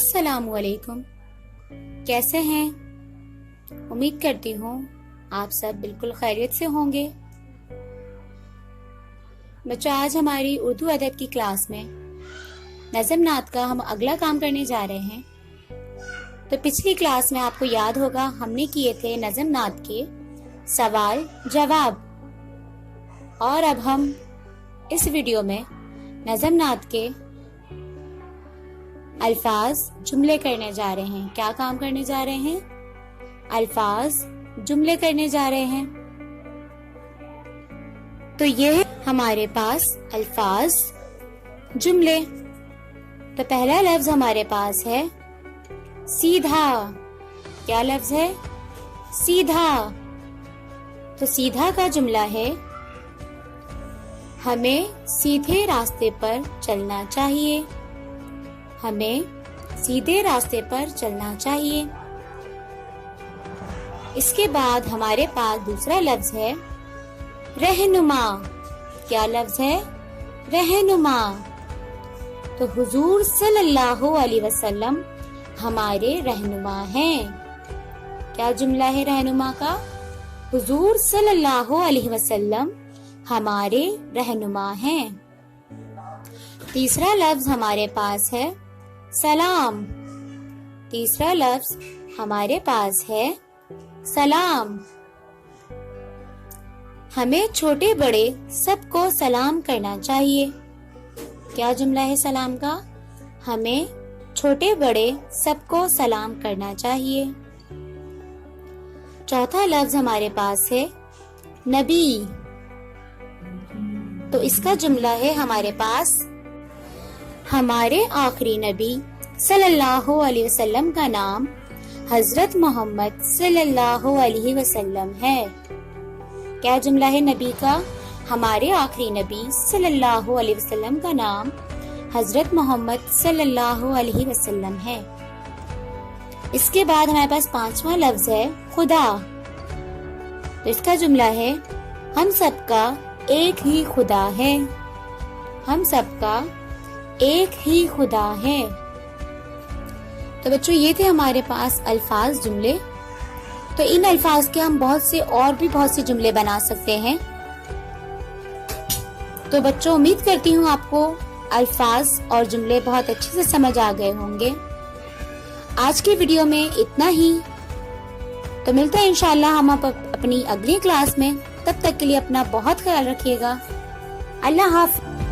السلام علیکم، کیسے ہیں؟ امید کرتی ہوں آپ سب بالکل خیریت سے ہوں گے۔ بچوں، آج ہماری اردو ادب کی کلاس میں نظم نعت کا ہم اگلا کام کرنے جا رہے ہیں۔ تو پچھلی کلاس میں آپ کو یاد ہوگا ہم نے کیے تھے نظم نعت کے سوال جواب، اور اب ہم اس ویڈیو میں نظم نعت کے الفاظ جملے کرنے جا رہے ہیں۔ کیا کام کرنے جا رہے ہیں؟ الفاظ جملے کرنے جا رہے ہیں۔ تو یہ ہمارے پاس الفاظ جملے۔ تو پہلا لفظ ہمارے پاس ہے سیدھا۔ کیا لفظ ہے؟ سیدھا۔ تو سیدھا کا جملہ ہے ہمیں سیدھے راستے پر چلنا چاہیے۔ ہمیں سیدھے راستے پر چلنا چاہیے۔ اس کے بعد ہمارے پاس دوسرا لفظ ہے رہنما۔ کیا لفظ ہے؟ رہنما۔ تو حضور صلی اللہ علیہ وسلم ہمارے رہنما ہیں۔ کیا جملہ ہے رہنما کا؟ حضور صلی اللہ علیہ وسلم ہمارے رہنما ہیں۔ تیسرا لفظ ہمارے پاس ہے سلام۔ تیسرا لفظ ہمارے پاس ہے سلام۔ ہمیں چھوٹے بڑے سب کو سلام کرنا چاہیے۔ کیا جملہ ہے سلام کا؟ ہمیں چھوٹے بڑے سب کو سلام کرنا چاہیے۔ چوتھا لفظ ہمارے پاس ہے نبی۔ تو اس کا جملہ ہے ہمارے پاس ہمارے آخری نبی صلی اللہ علیہ وسلم کا نام حضرت محمد صلی اللہ علیہ وسلم ہے۔ کیا جملہ ہے نبی کا؟ ہمارے آخری نبی صلی اللہ علیہ وسلم کا نام حضرت محمد صلی اللہ علیہ وسلم ہے۔ اس کے بعد ہمارے پاس پانچواں لفظ ہے خدا۔ تو اس کا جملہ ہے ہم سب کا ایک ہی خدا ہے۔ ہم سب کا ایک ہی خدا ہے۔ تو بچوں، یہ تھے ہمارے پاس الفاظ جملے۔ تو ان الفاظ کے ہم بہت سے جملے بنا سکتے ہیں۔ تو بچوں، امید کرتی ہوں آپ کو الفاظ اور جملے بہت اچھے سے سمجھ آ گئے ہوں گے۔ آج کی ویڈیو میں اتنا ہی۔ تو ملتے ہیں انشاءاللہ ہم اپنی اگلی کلاس میں۔ تب تک کے لیے اپنا بہت خیال رکھیے گا۔ اللہ حافظ۔